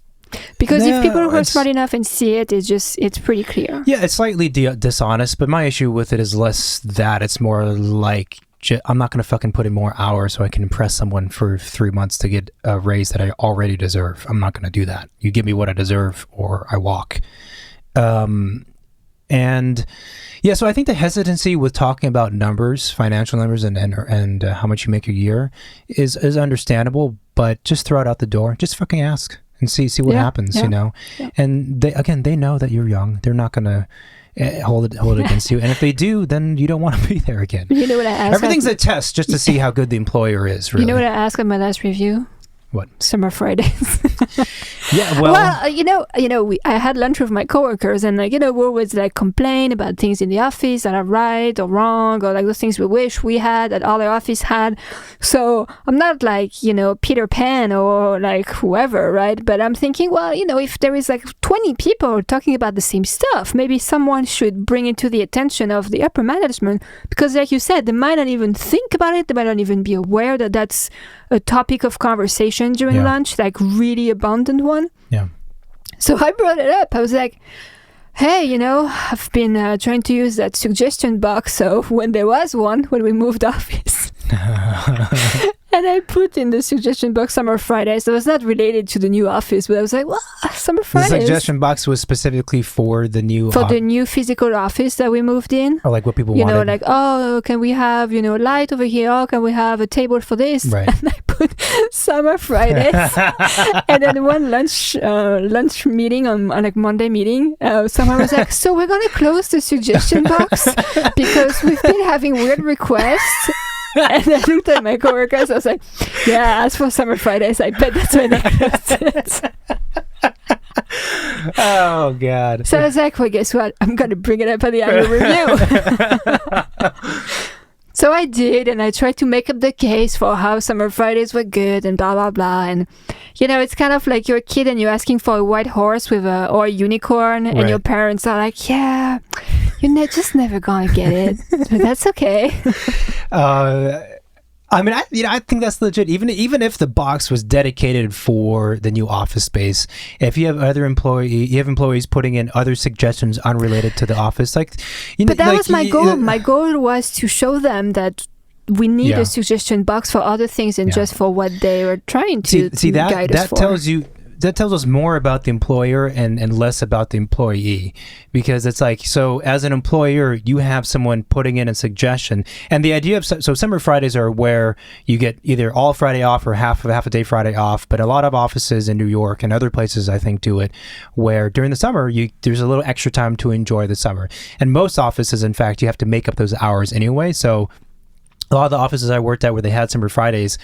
Because if people are smart enough and see it, it's pretty clear. Yeah, it's slightly dishonest, but my issue with it is less that. It's more like, I'm not going to fucking put in more hours so I can impress someone for 3 months to get a raise that I already deserve. I'm not going to do that. You give me what I deserve or I walk. And yeah, so I think the hesitancy with talking about numbers, financial numbers, and how much you make a year is understandable, but just throw it out the door. Just fucking ask and see what happens, Yeah. And they know that you're young. They're not going to hold it against you. And if they do, then you don't want to be there again. You know what I asked? Everything's a test just to see how good the employer is, really. You know what I asked on my last review? What? Summer Fridays. Yeah, well, I had lunch with my coworkers, and we always complain about things in the office that are right or wrong, or those things we wish we had that other office had. So I'm not Peter Pan or whoever, right? But I'm thinking, well, if there is 20 people talking about the same stuff, maybe someone should bring it to the attention of the upper management, because like you said, they might not even think about it. They might not even be aware that that's a topic of conversation during lunch, really abundant one. Yeah. So I brought it up. I was like, hey, I've been trying to use that suggestion box. So when there was one, when we moved office, and I put in the suggestion box Summer Fridays. So it was not related to the new office, but I was like, well, Summer Fridays. The suggestion box was specifically for the new... For the new physical office that we moved in. Or what people wanted. Oh, can we have, light over here? Oh, can we have a table for this? Right. And I put Summer Fridays. And then one lunch meeting on Monday meeting, someone was like, so we're going to close the suggestion box because we've been having weird requests. And I looked at my coworkers. I was like, "Yeah, as for Summer Fridays, I bet that's why they closed it." Oh God! So I was like, "Well, guess what? I'm going to bring it up at the annual review." So I did, and I tried to make up the case for how Summer Fridays were good and blah blah blah. And it's kind of like you're a kid and you're asking for a white horse or a unicorn, and your parents are like, "Yeah, you're just never gonna get it, but that's okay." I think that's legit. Even if the box was dedicated for the new office space, if you have employees putting in other suggestions unrelated to the office, But that was my goal. My goal was to show them that we need a suggestion box for other things than just for what they were trying to guide us for. That tells us more about the employer and less about the employee, because it's so as an employer, you have someone putting in a suggestion, and the idea of Summer Fridays are where you get either all Friday off or half a day Friday off. But a lot of offices in New York and other places, I think, do it where during the summer there's a little extra time to enjoy the summer. And most offices, in fact, you have to make up those hours anyway. So a lot of the offices I worked at where they had summer Fridays,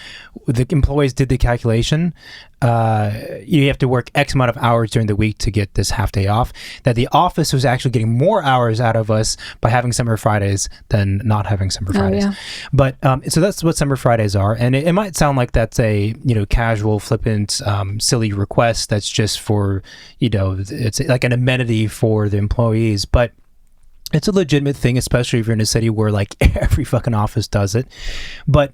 the employees did the calculation. You have to work X amount of hours during the week to get this half day off. That the office was actually getting more hours out of us by having summer Fridays than not having summer Fridays. Yeah. But so that's what summer Fridays are. And it might sound like that's a, casual, flippant, silly request that's just for, it's like an amenity for the employees. But it's a legitimate thing, especially if you're in a city where like every fucking office does it. But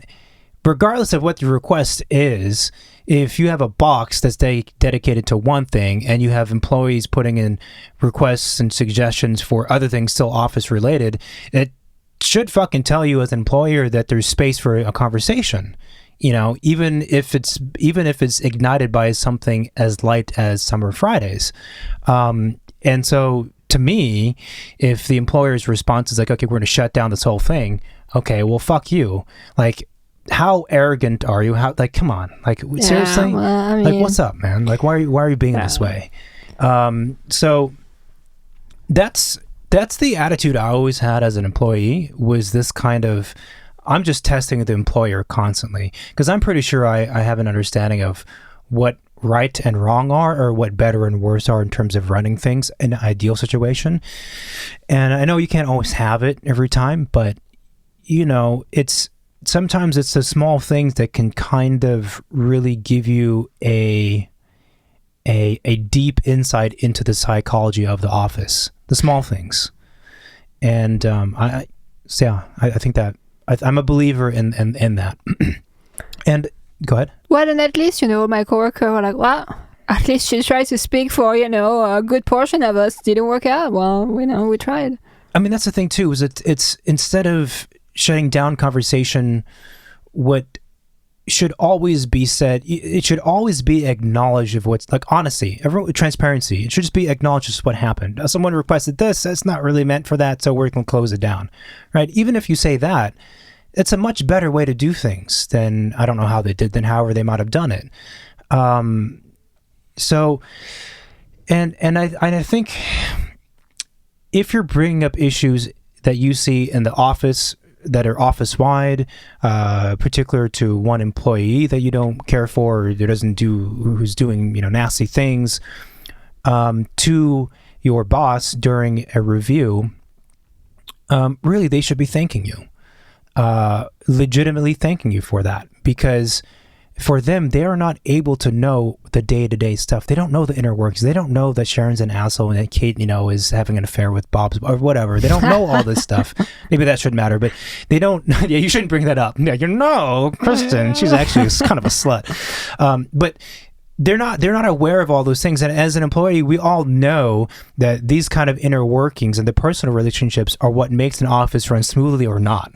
regardless of what the request is, if you have a box that's dedicated to one thing and you have employees putting in requests and suggestions for other things still office related, it should fucking tell you as an employer that there's space for a conversation. Even if it's ignited by something as light as summer Fridays. And so to me, if the employer's response is like, okay, we're going to shut down this whole thing. Okay, well, fuck you. Like, how arrogant are you? Come on. Like, seriously? Well, I mean, like, what's up, man? Like, why are you being this way? So that's the attitude I always had as an employee, was this kind of, I'm just testing the employer constantly, because I'm pretty sure I have an understanding of what right and wrong are, or what better and worse are in terms of running things in an ideal situation. And I know you can't always have it every time, but sometimes it's the small things that can kind of really give you a deep insight into the psychology of the office, the small things. And I think that I'm a believer in that. And go ahead. Well, and at least, my coworker were like, well, at least she tried to speak for, a good portion of us. Didn't work out. Well, we tried. I mean, that's the thing too, is it's instead of shutting down conversation, what should always be said, it should always be acknowledged of what's, like, honesty, transparency. It should just be acknowledged as what happened. Someone requested this, that's not really meant for that, so we're going to close it down, right? Even if you say that, it's a much better way to do things than, I don't know how they did, than however they might have done it. So, and I think if you're bringing up issues that you see in the office that are office-wide, particular to one employee that you don't care for, or who's doing nasty things, to your boss during a review, really they should be thanking you. Legitimately thanking you for that, because for them, they are not able to know the day-to-day stuff. They don't know the inner workings. They don't know that Sharon's an asshole and that Kate, is having an affair with Bob's or whatever. They don't know all this stuff. Maybe that shouldn't matter, but they don't. Yeah, you shouldn't bring that up. Yeah, Kristen, she's actually kind of a slut. But they're not aware of all those things. And as an employee, we all know that these kind of inner workings and the personal relationships are what makes an office run smoothly or not.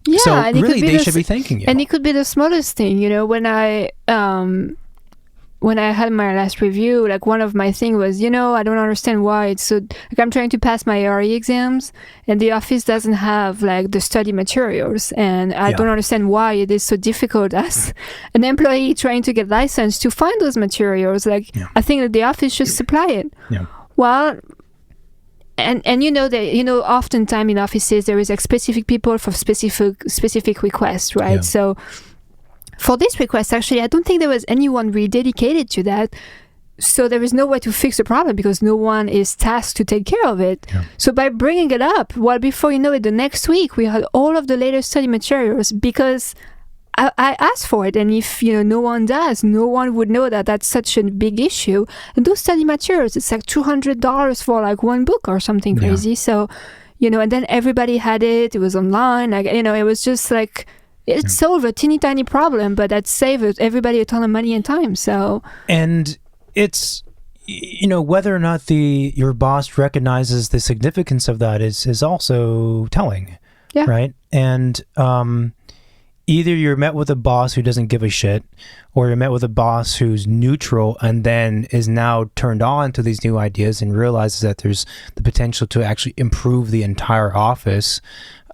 Yeah, so and really, they should be thanking you. And it could be the smallest thing, when I had my last review, like, one of my thing was, I don't understand why it's so, like, I'm trying to pass my RE exams and the office doesn't have like the study materials, and I don't understand why it is so difficult as an employee trying to get licensed to find those materials. Like, I think that the office should supply it. Yeah. Well, and that oftentimes in offices there is like specific people for specific requests, right? Yeah. So for this request, actually, I don't think there was anyone really dedicated to that. So there is no way to fix the problem because no one is tasked to take care of it. Yeah. So by bringing it up, well, before you know it, the next week we had all of the latest study materials because I asked for it, and if no one does, no one would know that that's such a big issue. And those study materials, it's like $200 for like one book or something crazy. Yeah. So, and then everybody had it. It was online. Like it was just like it solved a teeny tiny problem, but that saved everybody a ton of money and time. So and it's whether or not your boss recognizes the significance of that is also telling. Yeah. Right. And either you're met with a boss who doesn't give a shit, or you're met with a boss who's neutral and then is now turned on to these new ideas and realizes that there's the potential to actually improve the entire office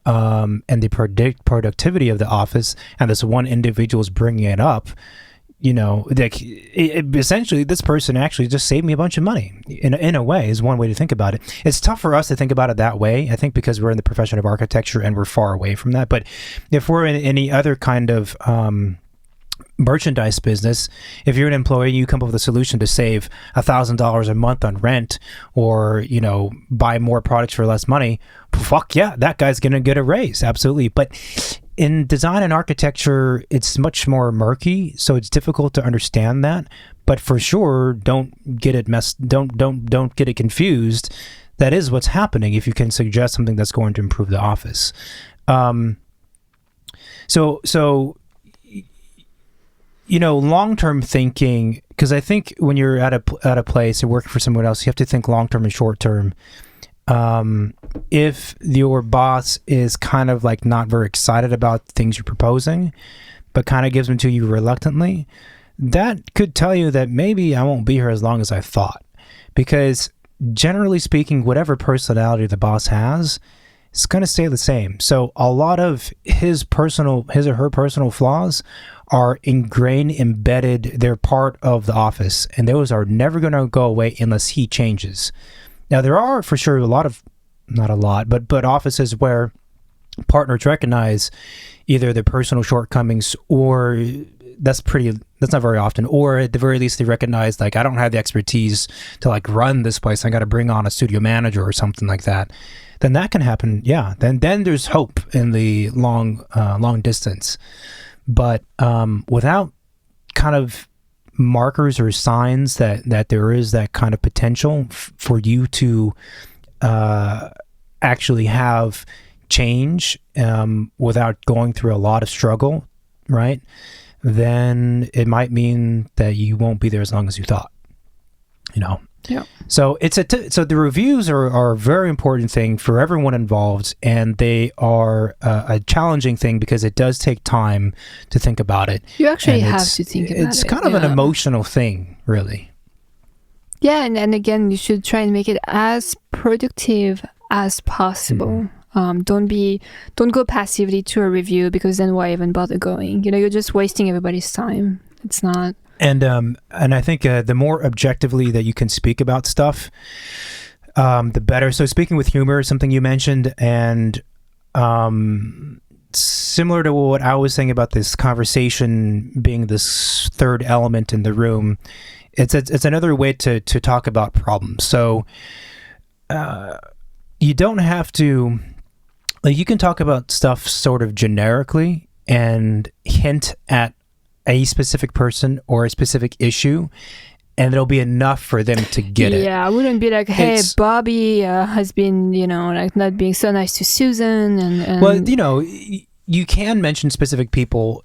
and the productivity of the office, and this one individual is bringing it up. like essentially this person actually just saved me a bunch of money in a way is one way to think about it. It's tough for us to think about it that way, I think, because we're in the profession of architecture and we're far away from that. But if we're in any other kind of merchandise business, if you're an employee, you come up with a solution to save $1,000 a month on rent, or buy more products for less money, fuck yeah, that guy's gonna get a raise, absolutely. But in design and architecture, it's much more murky, so it's difficult to understand that. But for sure, don't get it confused. That is what's happening if you can suggest something that's going to improve the office. Long-term thinking, because I think when you're at a place or working for someone else, you have to think long-term and short-term. If your boss is kind of like not very excited about things you're proposing, but kind of gives them to you reluctantly, that could tell you that maybe I won't be here as long as I thought. Because generally speaking, whatever personality the boss has, it's going to stay the same. So a lot of his or her personal flaws are ingrained, embedded. They're part of the office, and those are never going to go away unless he changes. Now, there are for sure not a lot, but offices where partners recognize either their personal shortcomings, or that's not very often, or at the very least they recognize, like, I don't have the expertise to like run this place. I got to bring on a studio manager or something like that. Then that can happen. Yeah. Then there's hope in the long distance. But without kind of markers or signs that there is that kind of potential for you to actually have change without going through a lot of struggle, right? Then it might mean that you won't be there as long as you thought, Yeah. So so the reviews are a very important thing for everyone involved, and they are a challenging thing because it does take time to think about it. You actually have to think about it. It's kind of an emotional thing, really. Yeah, and again, you should try and make it as productive as possible. Don't go passively to a review, because then why even bother going? You're just wasting everybody's time. It's not. And I think the more objectively that you can speak about stuff, the better. So speaking with humor is something you mentioned, and similar to what I was saying about this conversation being this third element in the room, it's another way to talk about problems. So you don't have to, like, you can talk about stuff sort of generically and hint at a specific person or a specific issue, and it'll be enough for them to get it. Yeah, I wouldn't be like, hey, Bobby has been, like not being so nice to Susan. And well, you can mention specific people.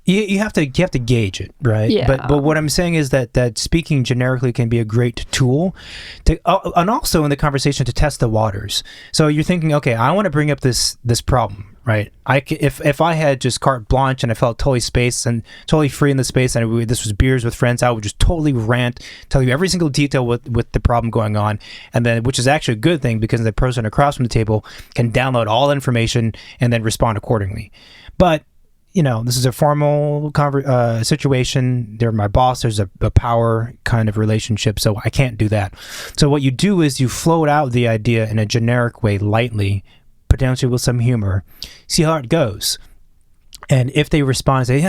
You have to gauge it, right? Yeah. But what I'm saying is that speaking generically can be a great tool to, and also in the conversation to test the waters. So you're thinking, okay, I want to bring up this problem, right? If I had just carte blanche and I felt totally totally free in the space, and this was beers with friends, I would just totally rant, tell you every single detail with the problem going on, and then, which is actually a good thing because the person across from the table can download all information and then respond accordingly. But this is a formal situation. They're my boss. There's a power kind of relationship, so I can't do that. So what you do is you float out the idea in a generic way, lightly, potentially with some humor, see how it goes. And if they respond, say,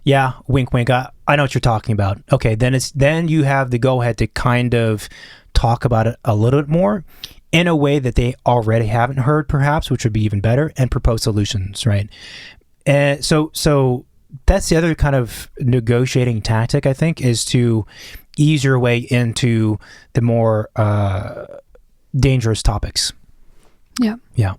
yeah, wink, wink, I know what you're talking about. Okay, then you have the go-ahead to kind of talk about it a little bit more in a way that they already haven't heard, perhaps, which would be even better, and propose solutions, right? And so that's the other kind of negotiating tactic, I think, is to ease your way into the more dangerous topics. Yeah. Yeah.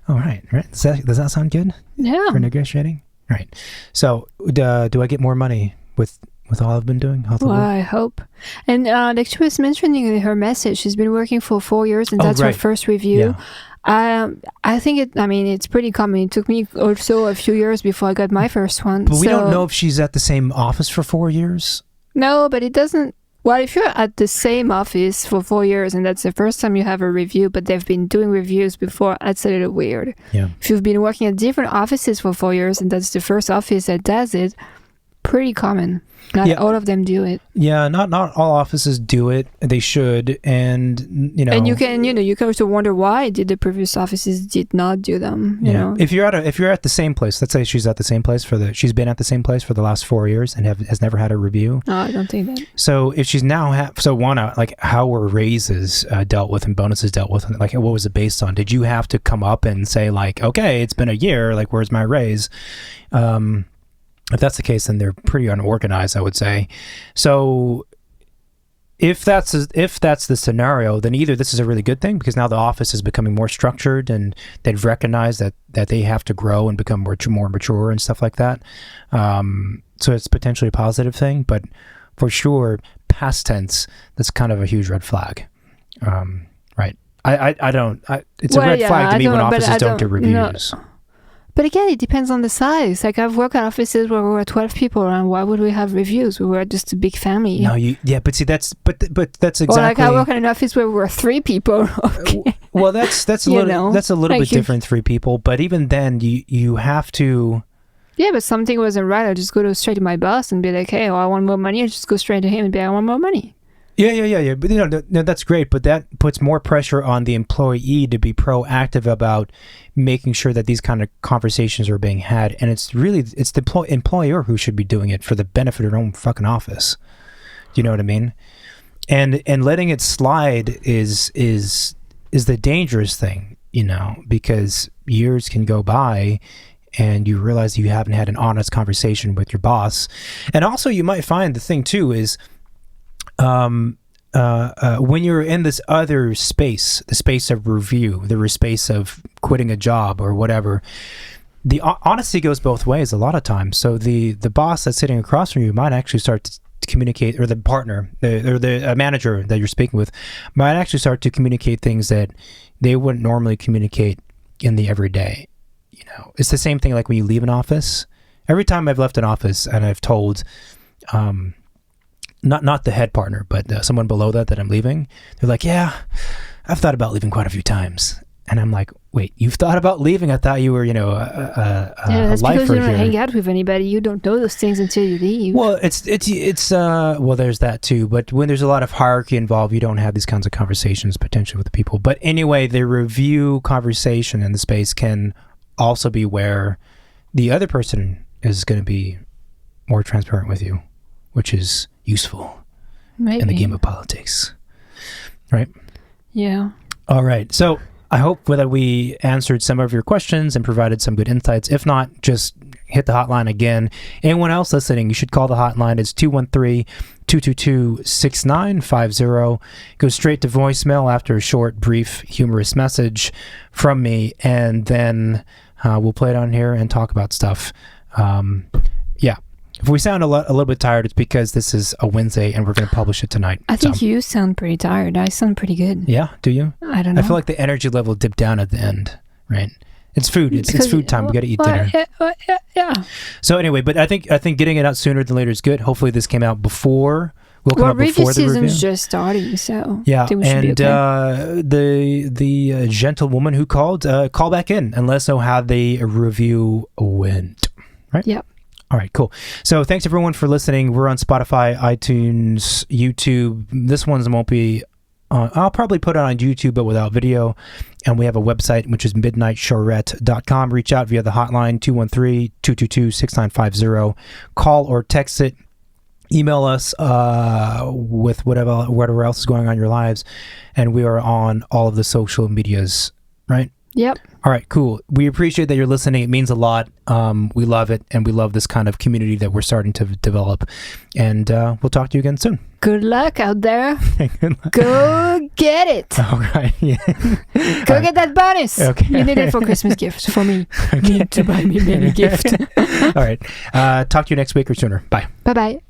All right. Does that sound good? Yeah. For negotiating? All right. So do I get more money with all I've been doing? Well, I hope. And like she was mentioning in her message, she's been working for 4 years, and that's her first review. Yeah. I think it's pretty common. It took me also a few years before I got my first one. But we don't know if she's at the same office for 4 years. No, but it doesn't. Well, if you're at the same office for 4 years and that's the first time you have a review, but they've been doing reviews before, that's a little weird. Yeah. If you've been working at different offices for 4 years and that's the first office that does it, pretty common. Not all of them do it. Yeah, not all offices do it. They should, and and you can also wonder why did the previous offices did not do them. You know, if you're at the same place, let's say she's at the same place she's been at the same place for the last 4 years and has never had a review. No, I don't think that. So if she's now like how were raises dealt with and bonuses dealt with? Like what was it based on? Did you have to come up and say like, okay, it's been a year, like where's my raise? If that's the case, then they're pretty unorganized, I would say. So if that's the scenario, then either this is a really good thing because now the office is becoming more structured and they've recognized that they have to grow and become more mature and stuff like that. So it's potentially a positive thing, but for sure, past tense, that's kind of a huge red flag. Right. It's a red flag to me when offices don't do reviews. No. But again, it depends on the size. Like I've worked at offices where we were 12 people, and why would we have reviews? We were just a big family. No, but see, that's exactly. Or like I work in an office where we were 3 people. Okay. Well, that's a little bit different. 3 people, but even then, you have to. Yeah, but something wasn't right. I just go straight to my boss and be like, "Hey, I want more money." I just go straight to him and be like, "I want more money." Yeah. But no, that's great. But that puts more pressure on the employee to be proactive about making sure that these kind of conversations are being had. And it's the employer who should be doing it for the benefit of their own fucking office. Do you know what I mean? And letting it slide is the dangerous thing, because years can go by and you realize you haven't had an honest conversation with your boss. And also you might find the thing too is, when you're in this other space, the space of review, the space of quitting a job or whatever, the honesty goes both ways a lot of times. So the boss that's sitting across from you might actually start to communicate, or the partner or the manager that you're speaking with might actually start to communicate things that they wouldn't normally communicate in the everyday. It's the same thing like when you leave an office. Every time I've left an office and I've told not the head partner, but someone below that I'm leaving, they're like, yeah, I've thought about leaving quite a few times. And I'm like, wait, you've thought about leaving? I thought you were, that's because you don't hang out with anybody. You don't know those things until you leave. Well, it's well, there's that too. But when there's a lot of hierarchy involved, you don't have these kinds of conversations potentially with the people. But anyway, the review conversation in the space can also be where the other person is going to be more transparent with you, which is useful in the game of politics, right? Yeah. All right. So I hope that we answered some of your questions and provided some good insights. If not, just hit the hotline again. Anyone else listening, you should call the hotline. It's 213-222-6950. Go straight to voicemail after a short, brief, humorous message from me, and then we'll play it on here and talk about stuff. Yeah. If we sound a little bit tired, it's because this is a Wednesday and we're going to publish it tonight. I think you sound pretty tired. I sound pretty good. Yeah? Do you? I don't know. I feel like the energy level dipped down at the end, right? It's food. It's food time. We got to eat dinner. Yeah. So anyway, but I think getting it out sooner than later is good. Hopefully this came out before. Review season's just starting, so yeah. I think we should be okay. The gentlewoman who called, call back in and let us know how the review went. Right? Yep. All right, cool. So thanks everyone for listening. We're on Spotify, iTunes, YouTube. This one won't be, I'll probably put it on YouTube, but without video. And we have a website, which is midnightcharette.com. Reach out via the hotline, 213-222-6950. Call or text it. Email us with whatever else is going on in your lives. And we are on all of the social medias, right? Yep. All right, cool. We appreciate that you're listening. It means a lot. We love it, and we love this kind of community that we're starting to develop. And we'll talk to you again soon. Good luck out there. Good luck. Go get it. All right. Yeah. Go get that bonus. Okay. You need it for Christmas gifts for me. Okay. You need to buy me many gifts. All right. Talk to you next week or sooner. Bye. Bye-bye.